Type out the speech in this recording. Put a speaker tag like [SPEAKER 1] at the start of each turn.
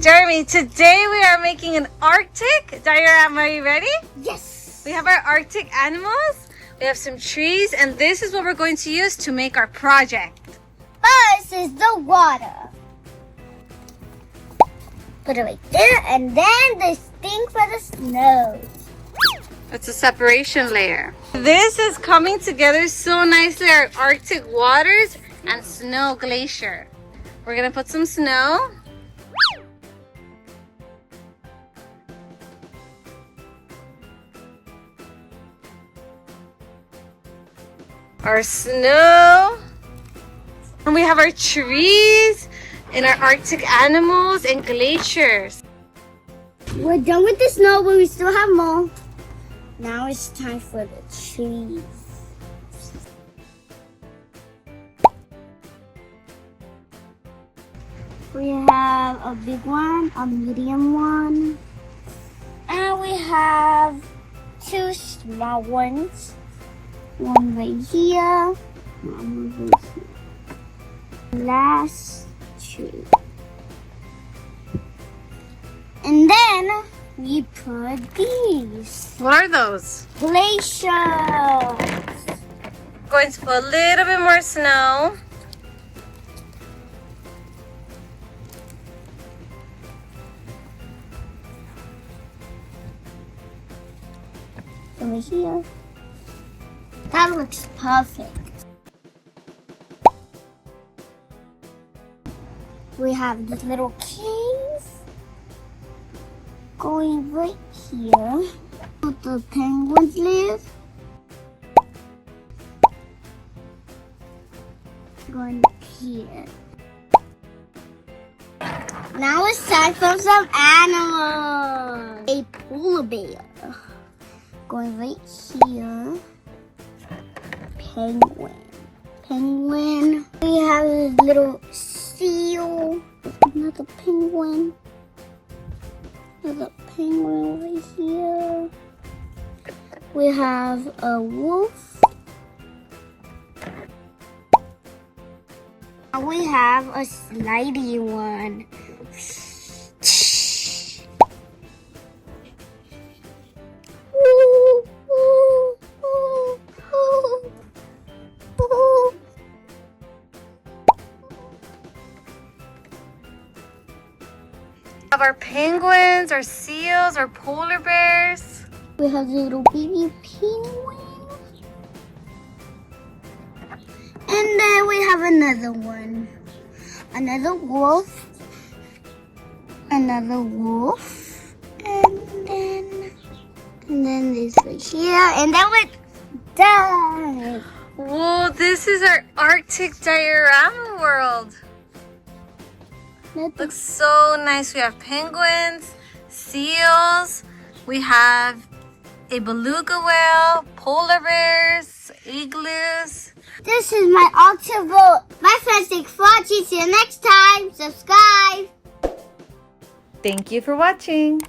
[SPEAKER 1] Jeremy, today we are making an Arctic diorama. Are you ready?
[SPEAKER 2] Yes.
[SPEAKER 1] We have our Arctic animals, we have some trees, and this is what we're going to use to make our project.
[SPEAKER 2] First is the water. Put it right there, and then this thing for the snow.
[SPEAKER 1] It's a separation layer. This is coming together so nicely, our Arctic waters and snow glacier. We're gonna put some snow. Our snow. And we have our trees and our Arctic animals and glaciers.
[SPEAKER 2] We're done with the snow, but we still have more. Now it's time for the trees. We have a big one, a medium one, and we have two small ones. One right here, one right here. Last tree. And then we put these.
[SPEAKER 1] What are those?
[SPEAKER 2] Glaciers.
[SPEAKER 1] Going to put a little bit more snow.
[SPEAKER 2] Over here. That looks perfect. We have this little cave going right here. Where the penguins live. Going here. Now it's time for some animals. A polar bear. Going right here. Penguin. We have a little seal. Another penguin. Another penguin right here. We have a wolf. And we have a slidey one.
[SPEAKER 1] Have our penguins, our seals, our polar bears.
[SPEAKER 2] We have the little baby penguin. And then we have another one. Another wolf. Another wolf. And then this right here. And then we're done.
[SPEAKER 1] Whoa, this is our Arctic diorama world. Looks so nice. We have penguins, seals, we have a beluga whale, polar bears, igloos.
[SPEAKER 2] This is my Arctic world. My friends, thanks for watching. See you next time. Subscribe.
[SPEAKER 1] Thank you for watching.